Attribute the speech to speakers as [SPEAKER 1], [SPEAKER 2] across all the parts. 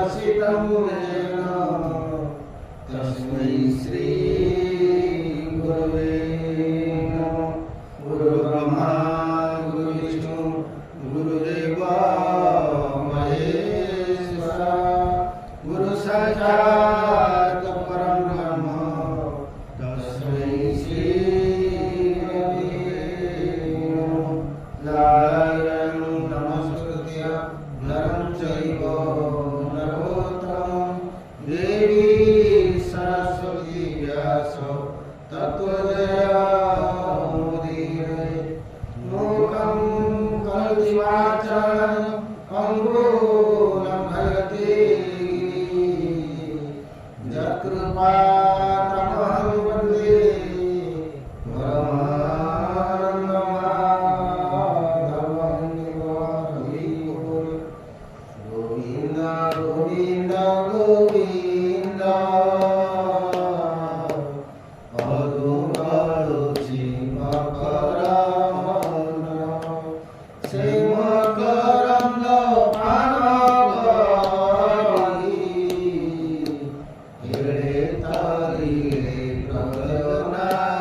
[SPEAKER 1] प्रकाशितं येन तस्मै श्री गुरवे नमः। गुरुब्रह्मा गुरुविष्णु गुरुदेव महेश्वरा गुरु साक्षात् परं ब्रह्म तस्मै श्री गुरवे नमः। नमस्कृत्य नरं चैव नरोत्तमं देवी सरस्वती व्यास तत्त्वजयमुदीरये। मूकं करोति वाचालं पङ्गुलं लङ्घयते गिरिं। यत्कृपातमहं वन्दे गोविन्द गोविन्द गोविन्द अरुणारुचि मकरन्द श्रीमकरन्द पानवरी हिरणे तरिणे ब्रजनारी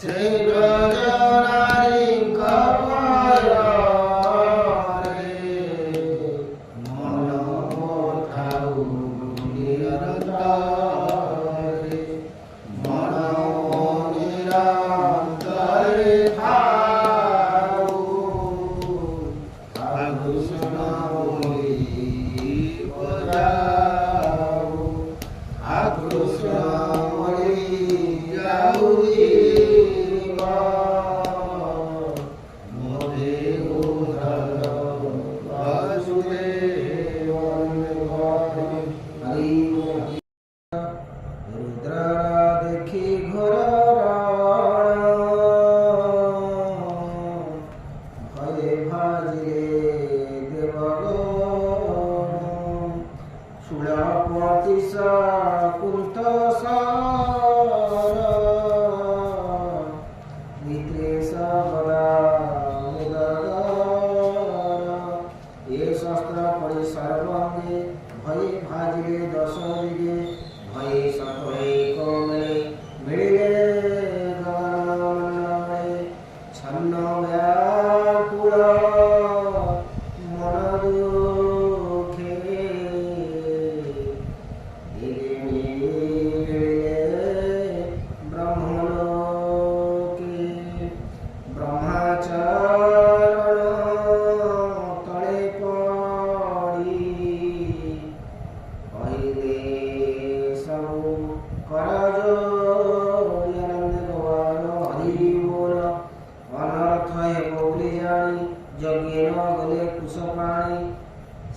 [SPEAKER 1] श्रीब्रजनारी कपालरे मनमोथाउ निरन्तरे मनोनिरन्तरे थाउ आकृष्ण बोली बजाऊ आकृष्ण बोली जाऊ जीवा मोदे उधर वासुदेवन हरि रुद्र देखी घोर भये भाजिले देवगण शूलपति कुंत वित्रेश गदा ये शस्त्र परि सर्वांगे भये भाजिले दश दिगे भये सतये कोमले मिले गगनमण्डले छन्न व्याकुल मन दुखे दिगे मिले ब्रह्मलोके ब्रह्मचरण तले पड़ी पहिले सब करजोनंद गवान हरि बोल अनर्थ है बोली जानी यज्ञ न गले कुश प्राणी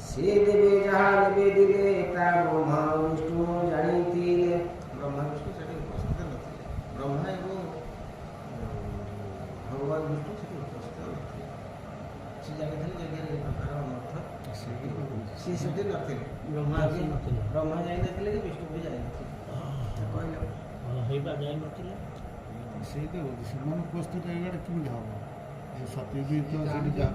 [SPEAKER 1] से देवे जहाँ देवे दिले ता ब्रह्मा विष्णु जानिथिले। ब्रह्मा विष्णु सेठी उपस्थित नथिले। ब्रह्मा एवं भगवान विष्णु सेठी उपस्थित नथिले। से जानिथिले यज्ञ रे प्रकार अनर्थ से सेठी नथिले। ब्रह्मा जाई नथिले कि विष्णु भी जाई नथिले कहले हेबा जाई नथिले।
[SPEAKER 2] ସେଇଟା ହେଉଛି ସେମାନେ ଉପସ୍ଥିତ ହେଇଗଲେ କେମିତି ହେବ ସତ୍ୟଜିତ ସେଠି ଯା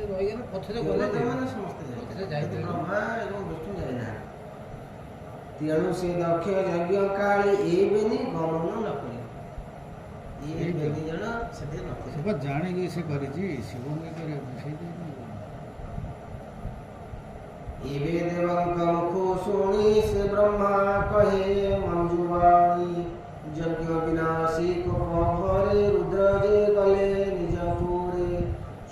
[SPEAKER 1] ରହିଗଲେ ପଛରେ ଗଲେ ମାନେ ସମସ୍ତେ ଯାଇଥିଲେ ବ୍ରହ୍ମା ଏବଂ ବିଷ୍ଣୁ ଯାଇନାହାନ୍ତି। ତେଣୁ ସେ ଦକ୍ଷ ଯଜ୍ଞ କାଳି ଏ ବେନି ଗମନ ନ କଲେ ଏ ବେନି ଜଣ ସେଠି ନଥିଲେ।
[SPEAKER 2] ସେ ଜାଣିକି ସେ କରିଛି ଶିବଙ୍କୁ କରିବା ସେଇଟା
[SPEAKER 1] ଏବେ ଦେବଙ୍କ ମୁଖ ଶୁଣି ସେ ବ୍ରହ୍ମା କହେ ମଞ୍ଜୁବାଣୀ ଯଜ୍ଞ ବିନାଶୀ କୋପରେ ରୁଦ୍ର ଯେ ଗଲେ ନିଜ ପୁରେ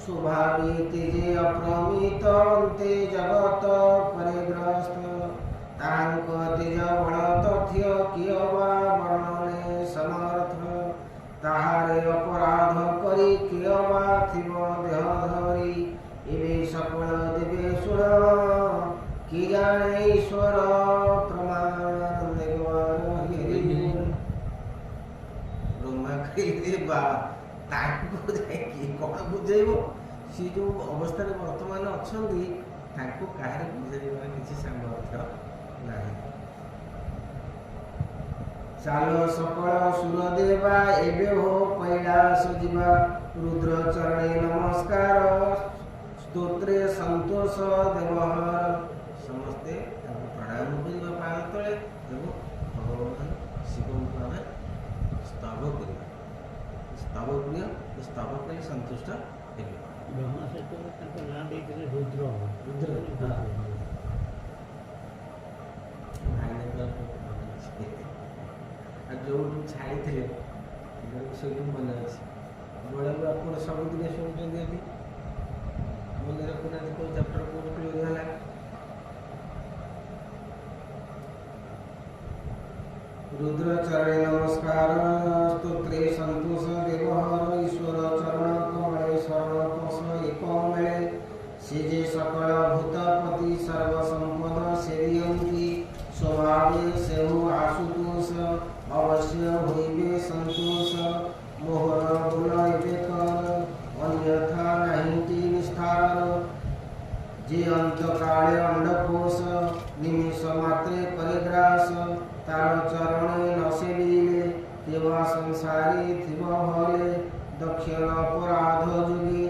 [SPEAKER 1] ସ୍ୱଭାବିତ ଯେ ଅପ୍ରମିତ ଅନ୍ତେ ଜଗତ ପରେ ଗ୍ରସ୍ତ ତାଙ୍କ ତେଜ ବଳ ତଥ୍ୟ କିଏ ବା ବର୍ଣ୍ଣନେ ସମର୍ଥ ତାହାରେ ଅପରାଧ କରି କିଏ ବା ଥିବ ଦେହ ଧରି ଏବେ ସକଳ ଦେବେ ଶୁଣ କି ଜାଣେ ଈଶ୍ୱର ପ୍ରମାଣ ଦେବାର ବ୍ରହ୍ମା କହିଲେ ବାବା ତାଙ୍କୁ ଯାଇକି କ'ଣ ବୁଝେଇବ? ସେ ଯେଉଁ ଅବସ୍ଥାରେ ବର୍ତ୍ତମାନ ଅଛନ୍ତି ତାଙ୍କୁ କାହାରି ବୁଝେଇବାର କିଛି ସାମର୍ଥ୍ୟ ନାହିଁ। ଚାଲ ସକଳ ସୁର ଦେବା ଏବେ ହୋ କୈଳାସ ଯିବା ରୁଦ୍ର ଚରଣେ ନମସ୍କାର स्तोत्रे संतोष देवहर ତପ କରି ସନ୍ତୁଷ୍ଟ ହେବେ।
[SPEAKER 2] ବ୍ରହ୍ମା ସହିତ ତାଙ୍କ ନାଁ ଦେଇଥିଲେ ରୁଦ୍ର।
[SPEAKER 1] ରୁଦ୍ର ଆଉ ଯୋଉଠୁ ଛାଡ଼ିଥିଲେ ସେଇଠୁ ମନେ ଅଛି। ବେଳକୁ ଆପଣ ସବୁଦିନ ଶୁଣୁଛନ୍ତି ଏଠି ମନେ ରଖୁନାହାନ୍ତି କେଉଁ ଚାପ୍ଟର କେଉଁଠୁ କ୍ଲିୟର ହେଲା। रुद्र चरणे नमस्कार स्तोत्रे संतोष देवहर ईश्वर चरण कमले शरण कोश एक मेले से जे सकल भूतपति सर्व संपद सेरियंती स्वभावे सेहु आशुतोष अवश्य होइबे संतोष मोहन गुण एवेक अन्यथा नहीं निष्ठार जे अंत काले अंडकोश निमिष मात्रे परिग्रास तार चरणे न सेविले केवा संसारी थिव भले दक्षिण अपराध जुगे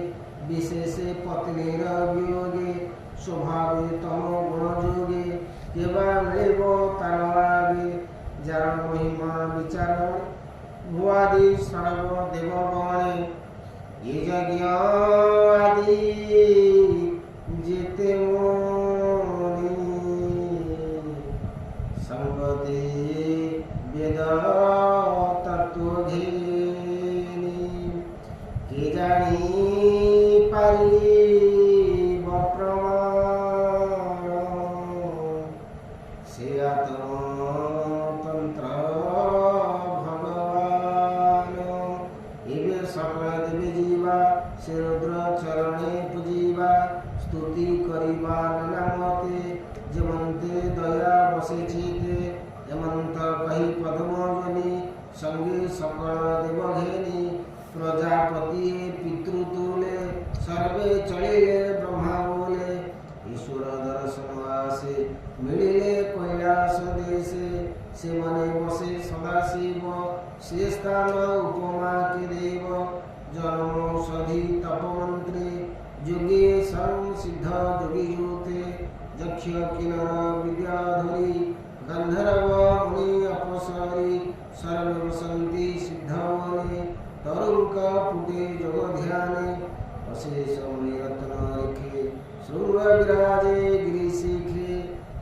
[SPEAKER 1] विशेषे पत्नीर वियोगे स्वभावे तम गुण जुगे केवा मिलिब तार आगे जार महिमा विचार भुआदि सर्व देवगणे ये यज्ञ आदि जेते मोनि संगते वेद तत्त्वघेनि के जानी पारिब प्रमाण से आत्मतंत्र भगवान एवे सकल देवी जीवा से रुद्र चरणे पूजिबा स्तुति करिबा नामते जेमंते दया बसेछिते एमंत कही पद्मजनी संगे सकल देवघेनी प्रजापति पितृतुले सर्वे चलिले ब्रह्मा बोले ईश्वर दर्शन आसे मिलिले कैलास देशे से मने बसे सदाशिव से स्थान उपमा के देव जन्मौषधि तपमंत्री योगे सर्व सिद्ध योगी जूते यक्ष किन्नर विद्याधरी गंधर्व मुनि अपसरी सर्व वसंती सिद्धवने तरुक पुटे जोग ध्याने अशेष रत्न रेखे श्रृंग विराजे गिरिशिखे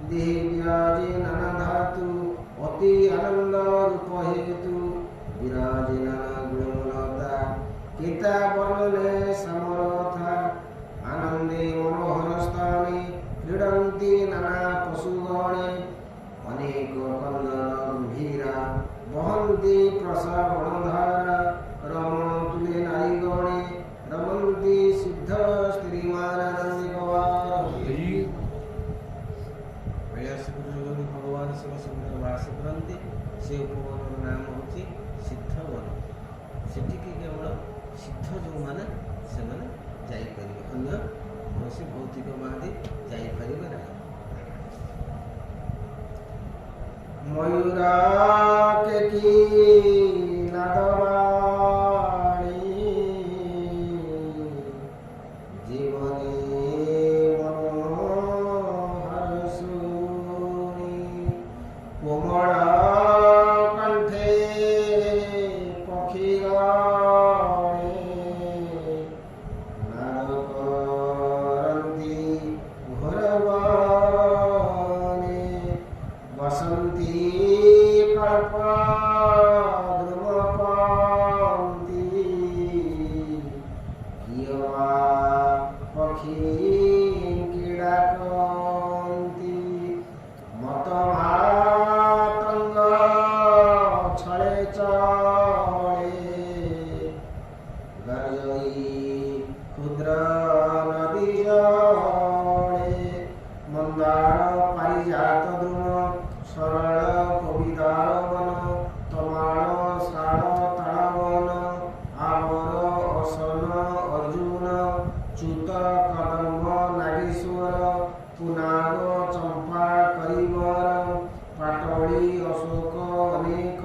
[SPEAKER 1] देह विराजे नाना धातु अति आनंद रूप हेतु विराजे नाना गुणलता केता वर्णने समरथा आनंदे मनोहर स्थाने क्रीडन्ति नाना पशुगणे अनेक कंदन गंभीरा वहन्ति प्रसावणधारा रमण तुले नारीगणे रमन्ति सिद्ध स्त्रीमानन्दिकवार भगवान शिव सुंदर वास करते से उपवन नाम हूँ सिद्ध वन सेठिकी केवल सिद्ध जो मैंने से जापर अन्य कौन भौतिक महादे जापर ना मयूरा के की नादवाणी जीवने मनोहर सुनी कोमल कंठे पक्षी बसंती कल्प ध्रुवपंती कियवा पक्षी क्रीडाकंती मतमातंग छळे चळे गर्जई क्षुद्र नदी जळे मंदार पारिजात द्रुम सरल कवितार वन तमाण शाल ताड़वन आवर असन अर्जुन च्युत कदम्ब नागेश्वर पुनाग चंपा करिवर पाटली अशोक अनेक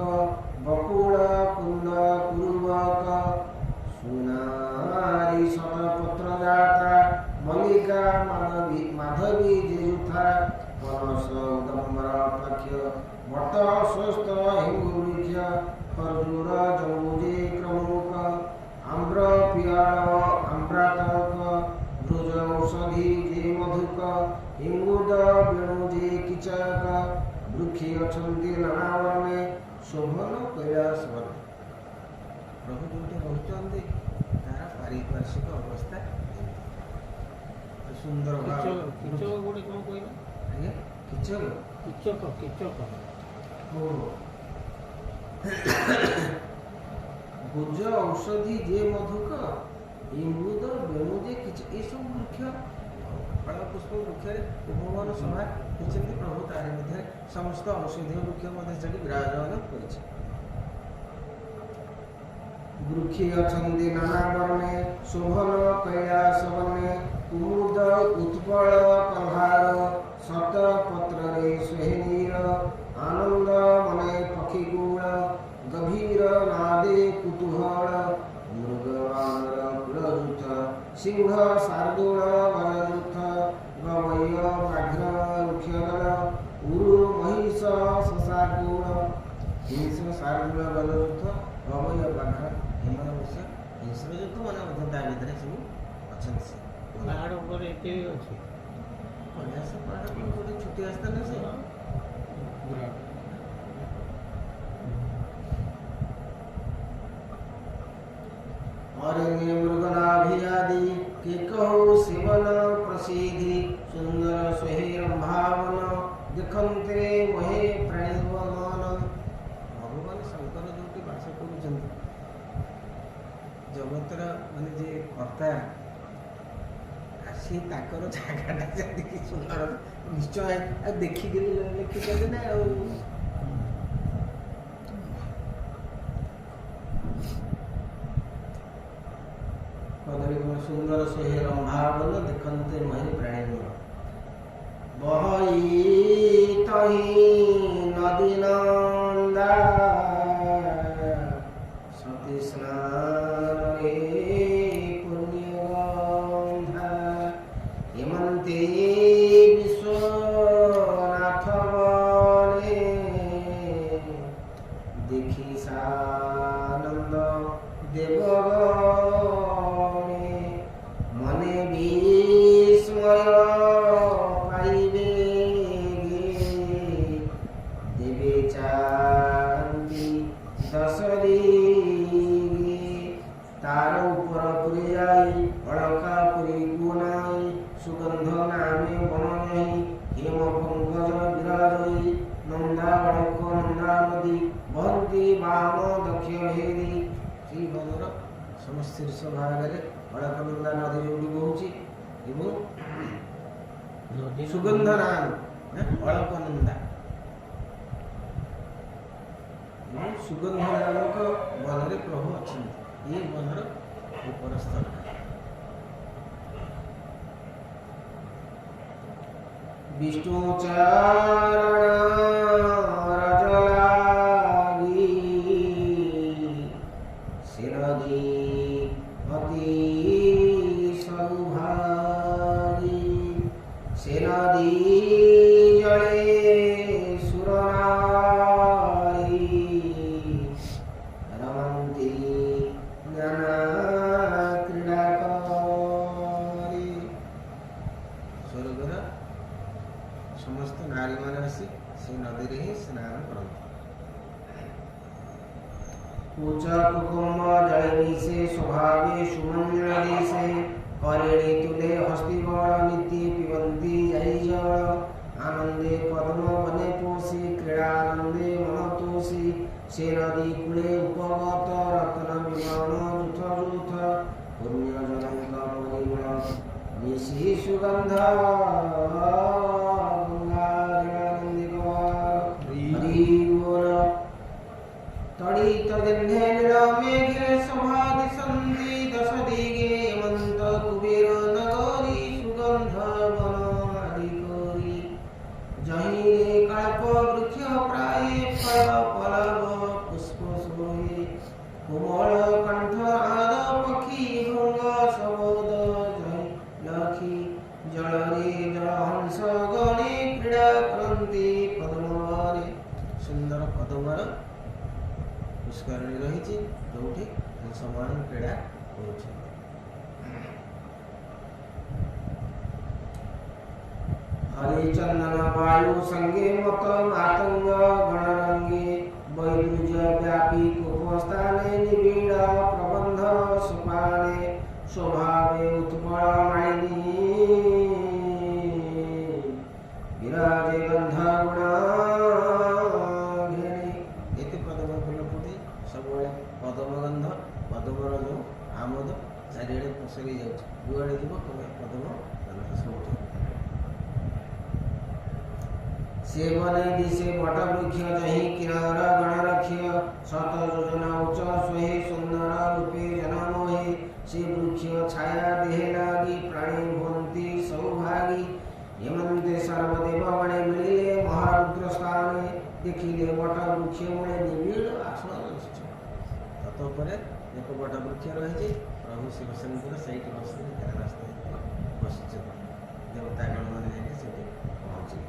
[SPEAKER 1] बकुल कुंद कुरुबक सुनारी शतपत्र जाता मल्लिका माधवी जेजुथा पनस उदम्बर पाख्य बट स्वस्थ हिंगुवृक्ष खर्जूर जम्बुजे क्रमुक आम्र ହିଙ୍ଗୁଦ ବେଣୁଜେ କିଚକ ବୃକ୍ଷି ଅଛନ୍ତି ନାନା ବର୍ଣ୍ଣେ ଶୋଭନ କୈଳାସ ବର୍ଣ୍ଣେ। ପ୍ରଭୁ ଯୋଉଠି ରହୁଛନ୍ତି ତାର ପାରିପାର୍ଶ୍ୱିକ ଅବସ୍ଥା ସୁନ୍ଦର
[SPEAKER 3] କିଚକ ଗୋଟେ କ'ଣ କହିଲ?
[SPEAKER 1] ଆଜ୍ଞା କିଚକ
[SPEAKER 3] କିଚକ
[SPEAKER 1] ଭୁଜ ଔଷଧି ଯେ ମଧୁକ ଇଙ୍ଗୁଦ ବେଣୁଜେ କିଛି ଏସବୁ ବୃକ୍ଷ ଫଳ ପୁଷ୍ପ ବୃକ୍ଷରେ ଉପବନ ସଭା ହେଇଛନ୍ତି। ପ୍ରଭୁ ତାରି ମଧ୍ୟରେ ସମସ୍ତ ଔଷଧୀୟ ବୃକ୍ଷ ମଧ୍ୟ ସେଠି ବିରାଜମାନ କରିଛି। ବୃକ୍ଷି ଅଛନ୍ତି ନାନା ବର୍ଣ୍ଣେ ଶୋଭନ କୈଳାସ ବର୍ଣ୍ଣେ କୁମୁଦ ଉତ୍ପଳ କଲ୍ହାର ଶତ ପତ୍ରରେ ସ୍ୱେନୀର ଆନନ୍ଦ ମନେ ପକ୍ଷୀକୂଳ ଗଭୀର ନାଦେ କୁତୁହଳ ମୃଗବାନର କୁଳଯୁଥ ସିଂହ ଶାର୍ଦୂଳ ବରଯୁଥ ଗବୟ ବ୍ୟାଘ୍ର ରୁକ୍ଷଦଳ ଉରୁ ମହିଷ ଶଶାକୁଳ ହିଂସ ଶାର୍ଦୂଳ ବରଯୁଥ ଗବୟ ବ୍ୟାଘ୍ର ହିମବଶ୍ୟ ହିଂସ୍ରଯୁଥ ମାନେ ମଧ୍ୟ ତା ଭିତରେ ସବୁ ଅଛନ୍ତି। ସେ
[SPEAKER 3] ପାହାଡ଼ ଉପରେ ଏତେ ବି ଅଛି।
[SPEAKER 1] କୈଳାସ ପାହାଡ଼ ଗୋଟେ ଛୋଟିଆ ସ୍ଥାନ ସେ
[SPEAKER 2] ବିରାଟ
[SPEAKER 1] ଅରଣ୍ୟ ମୃଗନାଭିଆଦି କେ କହୁ ସେବନ ପ୍ରସିଦ୍ଧି ସୁନ୍ଦର ସ୍ୱହୀ ରମ୍ଭାବନ ଦେଖନ୍ତେ ମହେ ପ୍ରାଣୀବନ। ଭଗବାନ ଶଙ୍କର ଯୋଉଠି ବାସ କରୁଛନ୍ତି ଜଗତର ମାନେ ଯେ କର୍ତ୍ତା ସେ ତାଙ୍କର ଜାଗାଟା ଯେତିକି ସୁନ୍ଦର ନିଶ୍ଚୟ ଆଉ ଦେଖିକିରି ଲେଖିଛନ୍ତି ନା ଆଉ। ସୁନ୍ଦର ସ୍ୱହୀ ରମ୍ଭାବନ ଦେଖନ୍ତେ ମହେ ପ୍ରାଣୀବନ ବହଇ ତହି ନଦୀ ନନ୍ଦା ସତୀ ସ୍ନାନରେ ପୁଣ୍ୟଗନ୍ଧା ହେମନ୍ତେ ବିଶ୍ୱନାଥ ବନେ ଦେଖି ସାନନ୍ଦ ଦେବଗଣେ ମନେ ବିସ୍ମୟ ପାଇବେ ଦେବେ ଚାନ୍ତି ଦଶ ଦିଗେ ତାର ଉପର ପୁରୀ ଯାଇ ଅଳକା ପୁରୀକୁ ନାଇ ସୁଗନ୍ଧ ନାମେ ବନ ନେଇ ହେମ ପଙ୍କଜ ବିରାଜଇ ନନ୍ଦା ବଳକ ନନ୍ଦା ନଦୀ ବହନ୍ତି ବାମ ଦକ୍ଷ ଭେଦି। ସେଇ ବନର ସମସ୍ତ ଶୀର୍ଷ ଭାଗରେ ଅଳକନନ୍ଦା ନଦୀ ଯୋଉଠି ବହୁଛି ଏବଂ ସୁଗନ୍ଧ ନାମ ଅଳକନନ୍ଦା ଏବଂ ସୁଗନ୍ଧ ନାମକ ବନରେ ପ୍ରଭୁ ଅଛନ୍ତି। ଏ ବନର ଉପର ସ୍ଥଳ ବିଷ୍ଣୁ ଚାରଣ ରଜ ଲାଗି ଶିରଦି ଅତି ସୌଭାଗୀ ଶିରଦି ଜଳେ ସୁରନାରୀ ରମନ୍ତି ଜ୍ଞାନ କ୍ରୀଡ଼ା କରି। ସ୍ୱର୍ଗର ସମସ୍ତ ନାରୀମାନେ ଆସି ସେ ନଦୀରେ ହିଁ ସ୍ନାନ କରନ୍ତି। ପୂଜା କୁକୁମ୍ବ ଜଳେ ମିଶେ ସ୍ୱଭାବେ ସୁମଞ୍ଜଳ ଦିଶେ କରେଣୀ ତୁଲେ ହସ୍ତି ବଳ ନୀତି ପିବନ୍ତି ଯାଇ ଜଳ ଆନନ୍ଦେ ପଦ୍ମ ବନେ ପୋଷି କ୍ରୀଡ଼ାନନ୍ଦେ ମନ ତୋଷି ସେ ନଦୀ କୂଳେ ଉପଗତ ରତ୍ନ ବିମାନ ଯୁଥ ଯୁଥ ପୁଣ୍ୟଜନଙ୍କ ପରିମଳ ମିଶି ସୁଗନ୍ଧ তড়িত গন্ধে মেঘে সভা দিশন্তি দশ দিগে হেমন্ত কুবের নগরী সুগন্ধ বন আদি করি জহিরে কল্প বৃক্ষ প্রায় ফল পলব পুষ্প শোভে কোমল কণ্ঠ আদ পক্ষী ভঙ্গ শবোধ জয় লক্ষী জলরে জলহংস গণে ক্রীড়া করন্তি পদ্মরে। ସୁନ୍ଦର ପଦ୍ମର ପୁଷ୍କରିଣୀ ରହିଛି ଯୋଉଠି ହଂସମାନ କ୍ରୀଡ଼ା କରୁଛନ୍ତି। हरिचंदन वायु संगे मत मातंग गणरंगे वैदुज व्यापी कुपस्थाने निबिड़ प्रबंध सुपाने स्वभावे उत्पल मालिनी विराजे गंध गुण घेरे एते पदम फुल फुटे सब पदम गंध पदमर जो आमोद चारिड़े पसरी जाउछ जुआड़े जीव पदम गंध सब से बने दिशे बट वृक्ष जही किनार गण रक्ष शत योजना उच्च सोहे सुंदर रूपे जनमोहे से वृक्ष छाया देहे लागी प्राणी भवंती सौभागी हेमंते सर्वदेव गणे मिलिले महारुद्र स्थाने देखिले बट वृक्ष मूले निबिड़ आसन बसिछ तत्पर एक बट वृक्ष रही प्रभु शिवशंकर सहित बस रास्ता बसिछ देवतागण मैंने जाके से पहुंचे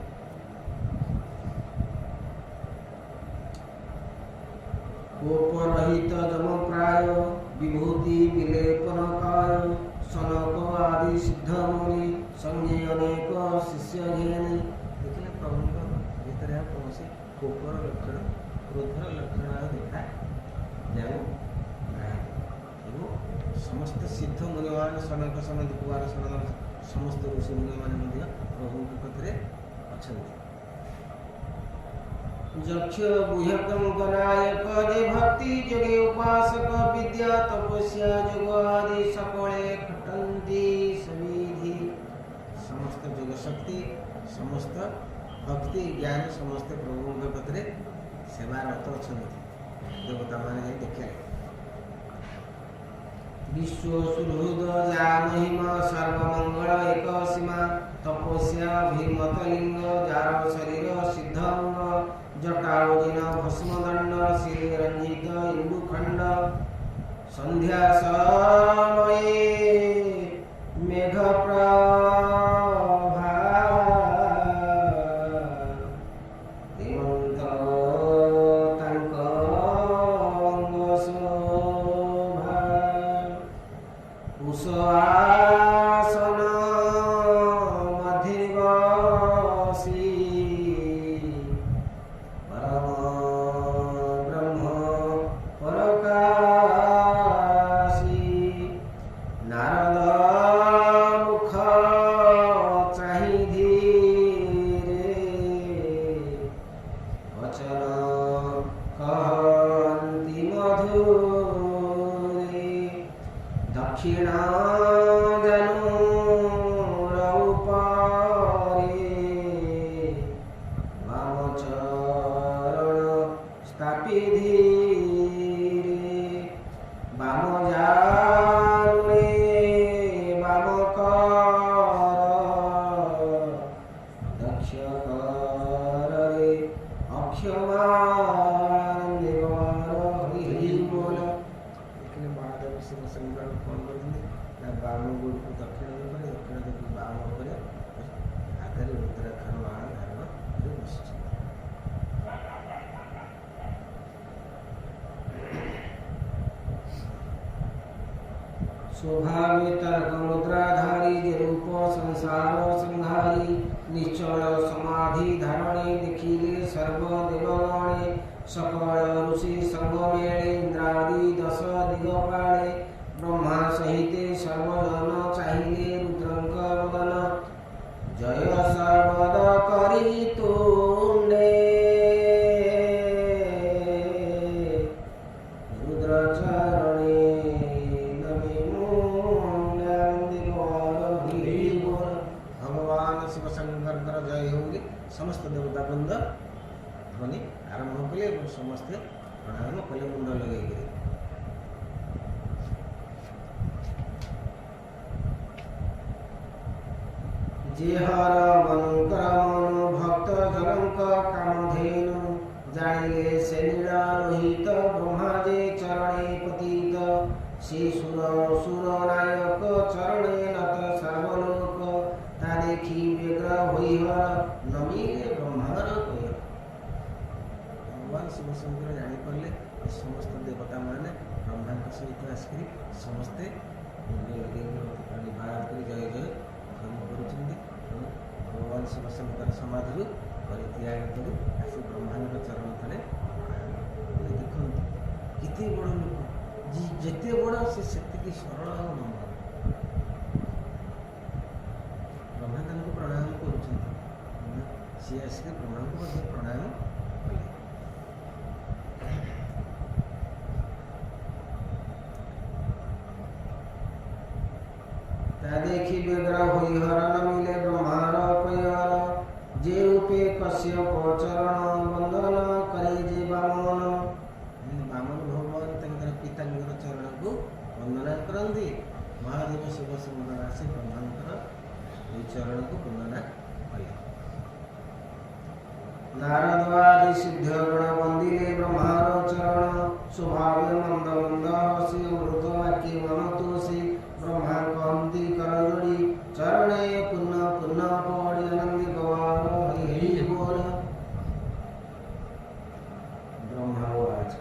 [SPEAKER 1] कोपरहित जम प्राय विभूति विलेपन काय सनक आदि सिद्ध मुनि संगे अनेक शिष्य घेनी देखिले प्रभु भीतर कौन कोपर लक्षण क्रोधर लक्षण देखा जाऊ समस्त सिद्ध मुनि मान सनक सनक कुमार सनक समस्त ऋषि मुनि मान प्रभु कथरे अच्छा यक्ष गुह्यकंकनायक जे भक्ति जोगे उपासक विद्या तपस्या जोग आदि सकले खटंती सविधि समस्त जोग शक्ति समस्त भक्ति ज्ञान समस्त प्रभु के पत्रे सेवा रत अछंती देवता माने देखले विश्व सुहृद जा महिमा सर्वमंगल एक सीमा तपस्या भीमत लिंग जार शरीर सिद्धंग जटाउजिन भस्मदंड श्री रंजित इंदुखंड संध्या समये मेघ प्रभा हेमंत तांक अंग शोभा कुश आसन मध्य बसी दक्षिणा स्थापि धीरे बाम जाने बाम कर दक्ष करे अक्षमान देवर हरि बोल देखने महादेव शिव शंकर कौन करते बाम गुड़ को दक्षिण करे दक्षिण देखिए बाम करे आगे उत्तराखंड महान धारण बस स्वभावे तर्क मुद्राधारी जे रूप संसार संहारी निश्चल समाधि धारणे देखिले सर्व देवगणे सकल ऋषि संग मेळे इंद्रादि दश दिगपाळे ब्रह्मा सहिते सर्वजन चाहिए रुद्रंक वदन जय सर्वद करी तुंडे रुद्रचरणे भगवान शिव शंकर जय होगी समस्त देवता बंद ध्वनि आरंभ कले समस्ते प्रणाम कले मुंड लगे जे हर मनु भक्त जनक कामधेनु जानिले से नीला रोहित ब्रह्मा जे चरणे पतित श्री सुर नायक चरणे नत सर्वलोक ता देखी व्यग्र होई नमीले ब्रह्मार कोय भगवान शिव शंकर जानी पड़ले समस्त देवता माने ब्रह्मा के सहित आसकरी समस्ते मुंडे लगे भारत कर जय जय ध्वनि करुचंदी ଭଗବାନ ଶିବଶଙ୍କର ସମାଧିରୁ ପରିତ୍ୟାଗ କରି ଆସି ବ୍ରହ୍ମାଙ୍କ ଚରଣ ତଳେ ଦେଖନ୍ତୁ କେତେ ବଡ଼ ଲୋକ, ଯେତେ ବଡ଼ ସେ ସେତିକି ସରଳ ଆଉ ନମ୍ର। ବ୍ରହ୍ମା ତାଙ୍କୁ ପ୍ରଣାମ କରୁଛନ୍ତି, ସିଏ ଆସିକି ବ୍ରହ୍ମାଙ୍କୁ ମଧ୍ୟ ପ୍ରଣାମ କଲେ। ତା ଦେଖି ବ୍ୟଗ୍ର ହୋଇ ହରଣ ମିଳେ ବ୍ରହ୍ମାର ପୟର, ଯେ ରୂପେ କଶ୍ୟପ ଚରଣ ବନ୍ଦନ କରେ ଯେ ବାମନ। ବାମନ ଭଗବାନ ତାଙ୍କର ପିତାଙ୍କର ଚରଣକୁ ବନ୍ଦନା କରନ୍ତି। ମହାଦେବ ଶିବ ସୁନ୍ଦର ଆସି ବ୍ରହ୍ମାଙ୍କର ଏହି ଚରଣକୁ ବନ୍ଦନା କଲେ। ନାରଦ ଆଦି ସିଦ୍ଧ ଗଣ ବନ୍ଦିଲେ ବ୍ରହ୍ମାର ଚରଣ, ସ୍ୱଭାବେ ମନ୍ଦ ମନ୍ଦ ହସି ଅମୃତ ବାକ୍ୟ ମନ ତୁଳସୀ। ବ୍ରହ୍ମା କହନ୍ତି କର ଯୋଡ଼ି ଚରଣେ ପୁନଃ ପୁନଃ ପଡ଼ି ଆନନ୍ଦି ଗୌର ହରି ହରି ବୋଲ। ବ୍ରହ୍ମାବାଜ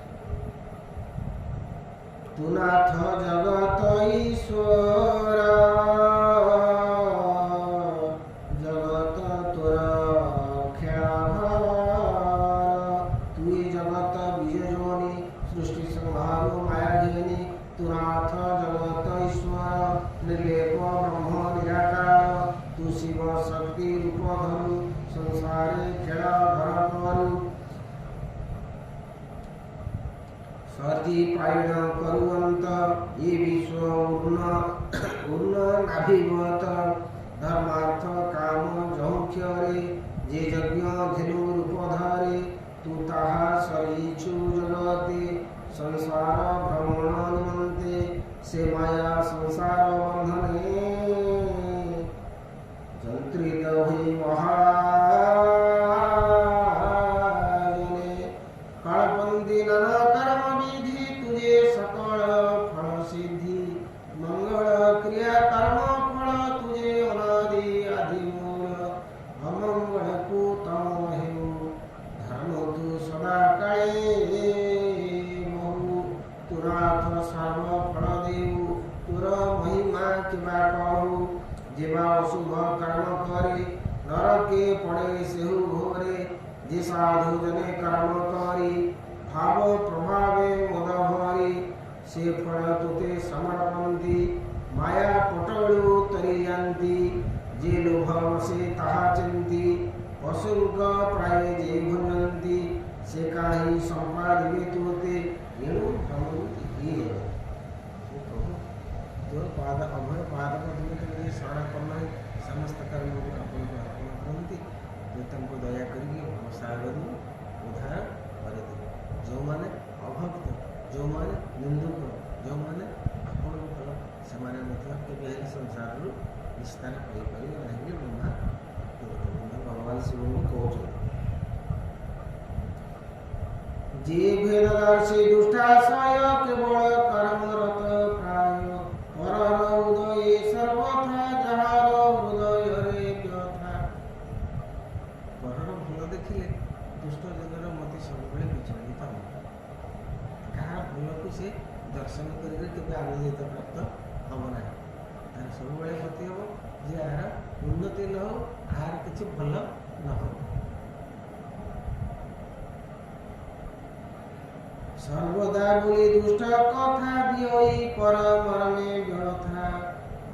[SPEAKER 1] ତୁ ନାଥ ଜଗତ ଈଶ୍ୱର, ଜଗତ ତୋର ଖେଳଘର। ତୁଇ ଜଗତ ବିଜୟ ଯୋନି, ସୃଷ୍ଟି ସଂହାରୁ ମାୟା ଘେନି। ତୁ ନାଥ ଜଗତ ଈଶ୍ୱର, ନିର୍ଲେପ ବ୍ରହ୍ମ ନିରାକାର। ତୁ ଶିବ ଶକ୍ତି ରୂପ ଧରୁ, ସଂସାରେ ଖେଳ ଘର କରୁ। ସତୀ ପାଇଣ କରୁଅନ୍ତ, ଏ ବିଶ୍ୱ ଉନ୍ନ ନାଭିବତ। ଧର୍ମାର୍ଥ କାମ ଯୌଖ୍ୟରେ, ଯେ ଯଜ୍ଞ ଧେନୁ ରୂପ ଧରେ। ତୁ ତାହା ସରିଛୁ ଜଗତେ, ସଂସାର ଭ୍ରମଣ ନିମନ୍ତେ। ସେ ମାୟା ସଂସାର ବନ୍ଧନେ, ଯନ୍ତ୍ରିତ ହୋଇ ମହାଜନେ। କଳପন্থী নানা কর্ম বিধি, তুজে সকল ফল সিদ্ধি। মঙ্গল ক্রিয়া কর্ম ফল, তুজে অনাদি আদি মূল। অমঙ্গল কু তম হেউ, ধর্ম তু সদা কালে বহু। তু নাথ সর্ব ফল দেউ, তোর মহিমা কিবা কহু। যেবা অশুভ কর্ম করে, নরকে পড়ে সেহু ঘোরে। যে সাধু জনে কর্ম করি, ভাব প্রভাবে মদ ভরি। সে ফল তোতে সমর্পন্তি, মায়া পটলু তরি যান্তি। যে লোভ বসে তাহা চিন্তি, পশুঙ্ক প্রায় যে ভুঞ্জন্তি। সে কাহি সম্পাদিবে তোতে, এণু ভ্রমন্তি হীন। ତୋର ପାଦ ଅଭୟ ପାଦ ପଦ୍ମରେ ଶରଣ କର୍ଣ୍ଣ ସମସ୍ତ କର୍ମକୁ ଆପଣଙ୍କୁ ଅର୍ପଣ କରନ୍ତି। ଯେ ତାଙ୍କୁ ଦୟା କରିକି ଭବସାଗରରୁ ଉଦ୍ଧାର କରିଦେବେ। ଯେଉଁମାନେ ଅଭକ୍ତ, ଯେଉଁମାନେ ନିନ୍ଦୁକ, ଯେଉଁମାନେ ଆପଣଙ୍କ ଫଳ, ସେମାନେ ମଧ୍ୟ କେବେ ହେଲେ ସଂସାରରୁ ନିସ୍ତାର କରିପାରିବେ ନାହିଁ ବୋଲି ବ୍ରହ୍ମା ଭଗବାନ ଶିବଙ୍କୁ କହୁଛନ୍ତି। ଯେ ଭେଦଦର୍ଶୀ ଦୁଷ୍ଟାଶୟ, କେବଳ କର୍ମରତ ପ୍ରାୟ। ପରର ଉଦୟେ ସର୍ବଥା, ଯାହାର ହୃଦୟରେ ବ୍ୟଥା। ପରର ଭଲ ଦେଖିଲେ ଦୁଷ୍ଟ ଜନର ମତି ସବୁବେଳେ ବିଚଳିତ ହେବ। କାହାର ଭଲକୁ ସେ ଦର୍ଶନ କରିକି କେବେ ଆନନ୍ଦିତ ପ୍ରାପ୍ତ ହେବ ନାହିଁ। ତାର ସବୁବେଳେ ମତି ହେବ ଯେ ଏହାର ଉନ୍ନତି ନ ହେଉ, ଏହାର କିଛି ଭଲ ନ ହେଉ। সর্বদা বলি দুষ্ট কথা, দিয়ই পর মরমে ব্যথা।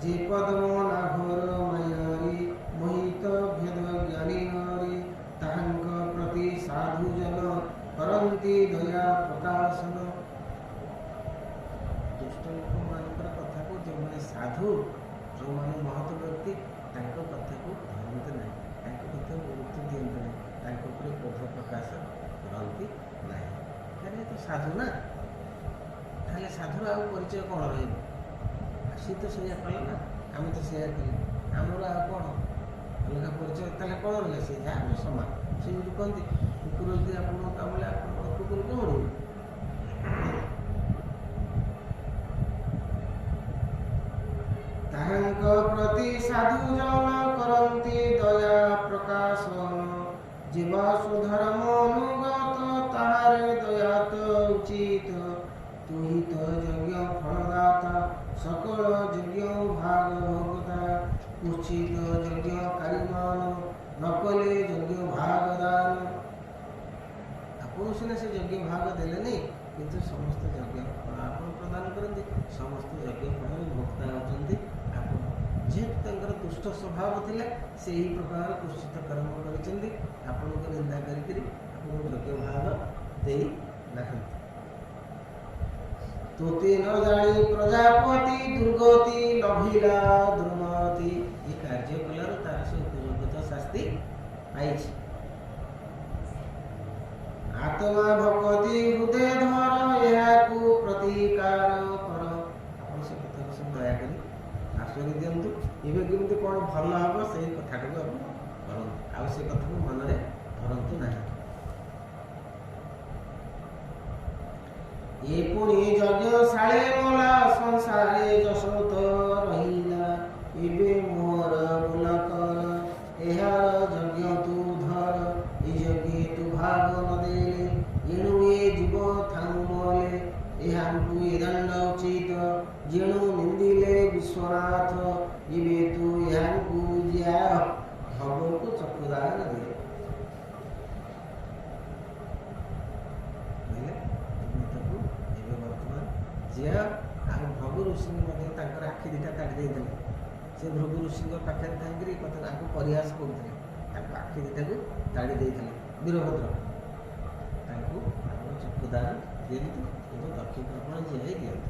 [SPEAKER 1] যে পদ্ম নাভর মায়ারি, মোহিত ভেদ জ্ঞানী নরি। তাহাঙ্ক প্রতি সাধু জন, করନ୍ତି দয়া প্রকাশন। ଦୁଷ୍ଟ ଲୋକମାନଙ୍କର କଥାକୁ ଯେଉଁମାନେ ସାଧୁ, ଯେଉଁମାନେ ମହତ ବ୍ୟକ୍ତି, ତାଙ୍କ କଥାକୁ ଧରନ୍ତି ନାହିଁ, ତାଙ୍କ କଥାକୁ ଗୁରୁତ୍ୱ ଦିଅନ୍ତି ନାହିଁ, ତାଙ୍କ ଉପରେ କ୍ରୋଧ ପ୍ରକାଶ କରନ୍ତି ନାହିଁ। କାରଣ ତ ସାଧୁ ନା, ତାହେଲେ ସାଧୁର ଆଉ ପରିଚୟ କ'ଣ ରହିବ? ସିଏ ତ ସେଇଆ କଲେ ନା, ଆମେ ତ ସେଇଆ କଲେ, ଆମର ଆଉ କ'ଣ ଅଲଗା ପରିଚୟ? ତାହେଲେ କ'ଣ ରହିଲା? ସେ ଯାହା ଆମେ ସମାନ। ସେ ଯଦି କହନ୍ତି କୁକୁର ଯଦି ଆପଣଙ୍କ କାମୁଡ଼ିଲେ ଆପଣ କୁକୁର କାମୁଡ଼ିବେ। ତାହାଙ୍କ ପ୍ରତି ସାଧୁ ଜନ, କରନ୍ତି ଦୟା ପ୍ରକାଶନ। জীব সুধর্ম অনুগত, তাহারে দয়াত উচিত। তুহিত যজ্ঞ ফলদাতা, সকল যজ্ঞ ভাগ ভোগতা। କୁଚିତ ଯଜ୍ଞ କାରିମାନ ନକଲେ ଯଜ୍ଞ ଭାଗ ଦାନ। ଆପଣ ସିନା ସେ ଯଜ୍ଞ ଭାଗ ଦେଲେନି, କିନ୍ତୁ ସମସ୍ତ ଯଜ୍ଞ ଫଳ ଆପଣ ପ୍ରଦାନ କରନ୍ତି। ସମସ୍ତ ଯଜ୍ଞ ଫଳରେ ଭୋକ୍ତା ଅଛନ୍ତି ଆପଣ। ଯେହେତୁ ତାଙ୍କର ଦୁଷ୍ଟ ସ୍ୱଭାବ ଥିଲା, ସେହି ପ୍ରକାର କୁଶ୍ଚିତ କର୍ମ କରିଛନ୍ତି। ଆପଣଙ୍କୁ ନିନ୍ଦା କରିକିରି ଆପଣଙ୍କୁ ଯଜ୍ଞ ଭାଗ ଦେଇ ନାହାନ୍ତି। ତୋତେ ନ ଜାଣି ପ୍ରଜାପତି ଦୁର୍ଗତି ଲଭିଲା ଦୁର୍ମତି। ଏ କାର୍ଯ୍ୟ କଲାରୁ ତାର ସେ ଉପଯୁକ୍ତ ଶାସ୍ତି ପାଇଛି। ଆତ୍ମା ଭକତି ହୃଦୟ ଧର ଏହାକୁ ପ୍ରତିକାର କର। ଆପଣ ସେ କଥାକୁ ସବୁ ଦୟାକରି ଆଶ୍ରୟ ଦିଅନ୍ତୁ। ଏବେ କେମିତି କ'ଣ ଭଲ ହେବ ସେଇ କଥାଟାକୁ ଆପଣ କରନ୍ତୁ, ଆଉ ସେ କଥାକୁ ମନରେ ଧରନ୍ତୁ ନାହିଁ। ଏ ପୁଣି ଯଜ୍ଞଶାଳେ ମଲା ସଂସାରେ ଯଶୋତ ରହିଲା। ଏବେ ମୋର ବୋଲ କର ଏହାର ଯଜ୍ଞ ତୁ ଧର। ଏ ଯଜ୍ଞେ ତୁ ଭାଗ ନ ଦେଲେ ଏଣୁ ଏ ଜୀବ ଥାଉ ମଲେ। ଏହାଙ୍କୁ ଏ ଦଣ୍ଡ ଉଚିତ ଯେଣୁ ନିନ୍ଦିଲେ ବିଶ୍ୱନାଥ। ଏବେ ତୁ ଏହାଙ୍କୁ ଜିଆ ଭଗକୁ ଚକ୍ଷୁଦାନ ଦେ। ଏବେ ବର୍ତ୍ତମାନ ଜିଆ ଆଉ ଭଗୁ ଋଷିଙ୍କୁ ମଧ୍ୟ ତାଙ୍କର ଆଖି ଦିଟା କାଟି ଦେଇଥିଲେ। ସେ ଭୃଗୁ ଋଷିଙ୍କ ପାଖରେ ଥାଇକିରି କଥା ତାଙ୍କୁ ପରିହାସ କରୁଥିଲେ, ତାଙ୍କ ଆଖି ଦିଟାକୁ ତାଡ଼ି ଦେଇଥିଲେ। ବୀରଭଦ୍ର ତାଙ୍କୁ ଆପଣ ଚକ୍ଷୁଦାନ ଦିଅନ୍ତୁ, କିନ୍ତୁ ଦକ୍ଷିଣ ଆପଣ ଜିଆଇ ଦିଅନ୍ତୁ।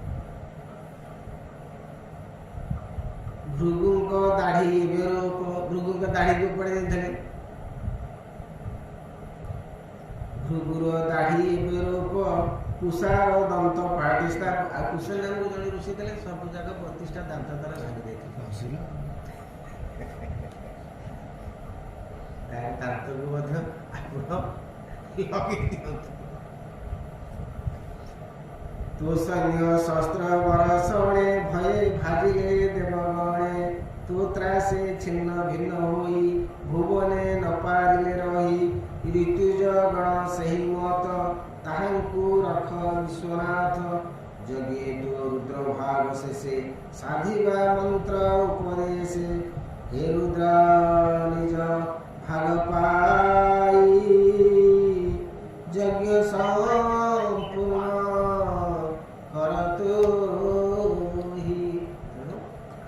[SPEAKER 1] ଭୃଗୁଙ୍କ ଦାଢ଼ି ଏବେ ରୂପ, ଭୃଗୁଙ୍କ ଦାଢ଼ିକୁ ପଡ଼ି ଦେଇଥିଲେ। ଭୃଗୁର ଦାଢ଼ି ଏବେ ରୂପ କୁଶାର ଦନ୍ତ ପ୍ରତିଷ୍ଠା। ଆଉ କୁଶ ନାମକୁ ଜଣେ ଋଷି ଥିଲେ, ସବୁ ଯାକ 32ଟା ଦାନ୍ତ ତାର ଭାଙ୍ଗି ଦେଇଥିଲେ। ଦାନ୍ତକୁ ମଧ୍ୟ ଆପଣ ଲଗେଇ ଦିଅନ୍ତୁ। ତୋ ସୈନ୍ୟ ଶସ୍ତ୍ର ବରଷଣେ ଭୟେ ଭାଜିଲେ ଦେବଗଣେ। ତୋ ତ୍ରାସେ ଛିନ୍ନ ଭିନ୍ନ ହୋଇ ଭୁବନେ ନ ପାରିଲେ ରହି। ଋତୁଜ ଗଣ ସେହି ମତ ତାହାଙ୍କୁ ରଖ ବିଶ୍ୱନାଥ। ଯଜ୍ଞେ ତୋ ରୁଦ୍ର ଭାଗ ଶେଷେ ସାଧିବା ମନ୍ତ୍ର ଉପଦେଶେ। ହେ ରୁଦ୍ର ନିଜ ଭାଗ ପାଇ ଯଜ୍ଞ ସମ୍ପୂର୍ଣ୍ଣ କରତୁ ହି। ତେଣୁ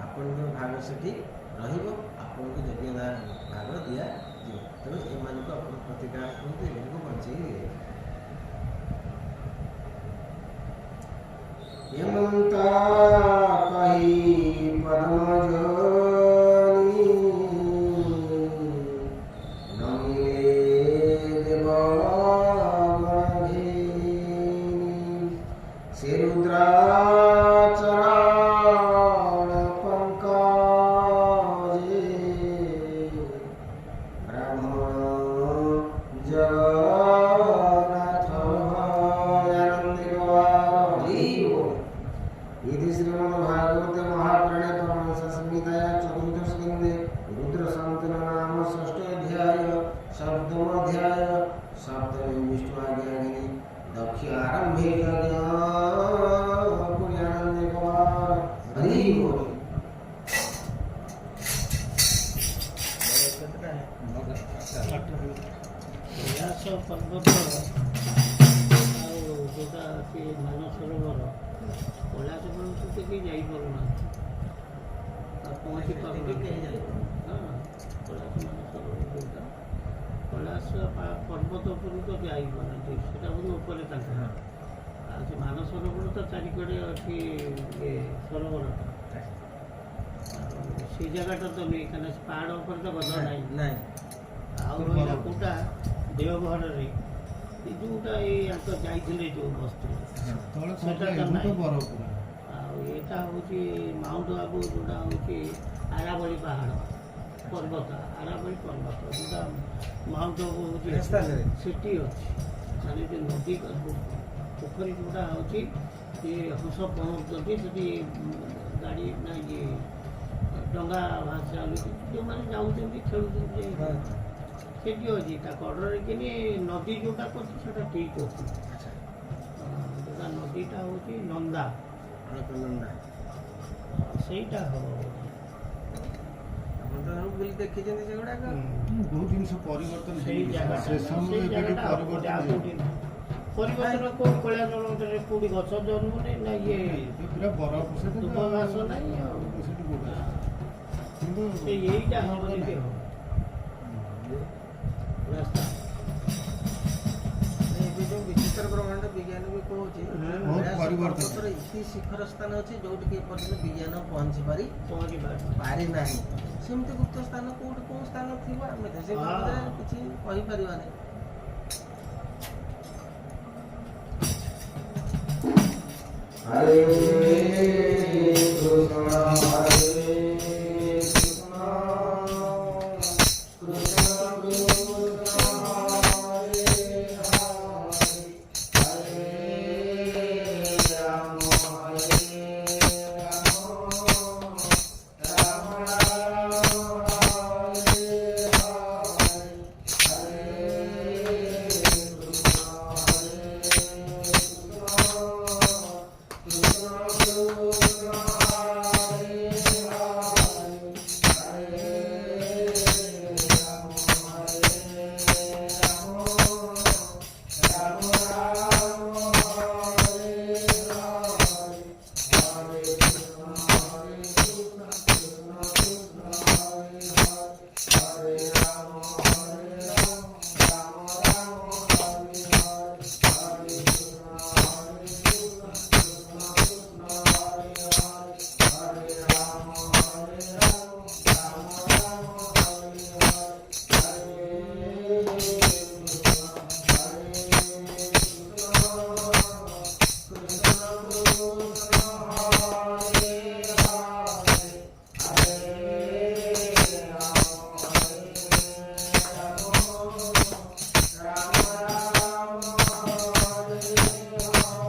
[SPEAKER 1] ଆପଣଙ୍କର ଭାଗ ସେଠି ରହିବ, ଆପଣଙ୍କୁ ଯଜ୍ଞ ଭାଗ ଦିଆଯିବ। ତେଣୁ ଏମାନଙ୍କୁ ଆପଣ ପ୍ରତିକାର କରନ୍ତୁ, ଏମାନଙ୍କୁ ବଞ୍ଚେଇ ଦିଏ। ହେମନ୍ତ କହି ପଦ୍ମଜନି ନମିଳେ ଦେବଗଣଘେନି। ସେ ରୁଦ୍ର ଚରଣ ପଙ୍କଜେ ବ୍ରାହ୍ମଣ ଜଗନ୍ନାଥ ଭୟାନନ୍ଦ इति श्रीमद्भागवते महापुराणे परमहंस संहिताया चतुर्थ स्कंदे रुद्र संतन नाम षष्ठ अध्याय सप्तम अध्याय सप्तमी विष्णु आज्ञागिनी दक्ष आरंभे यज्ञ पुण्यानंद कुमार हरि बोल।
[SPEAKER 3] କୈଳାସ ପର୍ବତ ଆଉ ଯେଉଁଟା ଅଛି ମାନସରୋବର, କୈଳାସ ପର୍ବତ ତ କେହି ଯାଇପାରୁନାହାନ୍ତି ଆଉ ପହଞ୍ଚି ପାରୁନାହାନ୍ତି। ହଁ, କୈଳାସ ମାନସରୋବର ଯେଉଁଟା କୈଳାସ ପର୍ବତ ଉପରକୁ ତ ଯାଇପାରୁନାହାନ୍ତି, ସେଟା ବହୁତ ଉପରେ ତାଙ୍କର। ଆଉ ସେ ମାନସରୋବର ତ ଚାରିକଡ଼େ ଅଛି ଇଏ ସରୋବରଟା, ଆଉ ସେଇ ଜାଗାଟା ତ ନୁହେଁ, କାହିଁକିନା ସେ ପାହାଡ଼ ଉପରେ ତ ଗଦ ନାହିଁ। ଆଉ ରହିଲା କୋଉଟା ଦେଓଘରରେ ଯେଉଁଟା ଏଇ ଆଙ୍କ ଯାଇଥିଲେ ଯେଉଁ ବସ୍ତୁ ସେଟା ତ ନାହିଁ। ଆଉ ଏଇଟା ହେଉଛି ମାଉଣ୍ଟ ଆବୁ, ଯେଉଁଟା ହେଉଛି ଆରାବଳି ପାହାଡ଼ ପର୍ବତ, ଆରାବଳି ପର୍ବତ ଯେଉଁଟା ମାଉଣ୍ଟ ଆବୁ ହେଉଛି ସେଠି ଅଛି। ମାନେ ଯେଉଁ ନଦୀ ପୋଖରୀ ଯେଉଁଟା ହେଉଛି ଇଏ ହଂସ ପହଞ୍ଚୁଛନ୍ତି ସେଠି, ଗାଡ଼ି ନା ଇଏ ଡଙ୍ଗା ଭାଷା ଯେଉଁମାନେ ଯାଉଛନ୍ତି ଖେଳୁଛନ୍ତି ସେଠି ଅଛି। ତା କଡ଼ରେ କିନି ନଦୀ ଯେଉଁଟା କରୁଛି ସେଟା ଠିକ୍ ଅଛି। ଯେଉଁଟା ନଦୀଟା ହେଉଛି ନନ୍ଦା, ସେଇଟା ହେବ।
[SPEAKER 1] ବୁଲି ଦେଖିଛନ୍ତି ସେଗୁଡ଼ାକ?
[SPEAKER 2] ବହୁତ ଜିନିଷ ପରିବର୍ତ୍ତନ
[SPEAKER 3] ସେଇ
[SPEAKER 2] ହେଇଯାଇଛି।
[SPEAKER 3] ଜାଗାଟା
[SPEAKER 2] ସେ ସମୟ
[SPEAKER 3] ସେଇ
[SPEAKER 2] ଏବେଠୁ
[SPEAKER 3] ଜାଗାଟା ଆଉ
[SPEAKER 2] ପରିବର୍ତ୍ତନ
[SPEAKER 3] କୋଉଠି ନାହିଁ। ପରିବର୍ତ୍ତନ କୋଉ କୈଳାସରେ କୋଉଠି ଗଛ ଜନ୍ମୁନି ନା ଇଏ
[SPEAKER 2] ହେଇଯାଇଛି। ପୁରା ବରଫ ସେଠି
[SPEAKER 3] ଦୁବ ଘାସ ନାହିଁ ଆଉ।
[SPEAKER 2] ସେଠି କୋଉଠି କିନ୍ତୁ
[SPEAKER 3] ସେ ଏଇଟା ହବ ଯଦି ହବ ରାସ୍ତା
[SPEAKER 1] ଏବେ ଯୋଉ ବିଚିତ୍ର ବ୍ରହ୍ମାଣ୍ଡ ବିଜ୍ଞାନ ବି କହୁଛି
[SPEAKER 2] ବହୁତ
[SPEAKER 1] କୈଳାସ
[SPEAKER 2] ପରିବର୍ତ୍ତନ।
[SPEAKER 1] ପର୍ବତର ଇତି ଶିଖର ସ୍ଥାନ ଅଛି ଯୋଉଠିକି ଏପର୍ଯ୍ୟନ୍ତ ବିଜ୍ଞାନ ପହଞ୍ଚି
[SPEAKER 3] ପହଞ୍ଚିବା
[SPEAKER 1] ପାରି ନାହିଁ। ସେମିତି ଗୁପ୍ତ ସ୍ଥାନ କୋଉଠି କୋଉ ସ୍ଥାନ ଥିବ ଆମେ ତ ସେ ବାବଦରେ କିଛି କହିପାରିବାନି। ହରେ କୃଷ୍ଣ ହରେ କୃଷ୍ଣ କୃଷ୍ଣ କୃଷ୍ଣ ହରେ ହରେ ହରେ ରାମ ହରେ ରାମ ରାମ ରାମ ହରେ ହରେ ହରେ କୃଷ୍ଣ ହରେ କୃଷ୍ଣ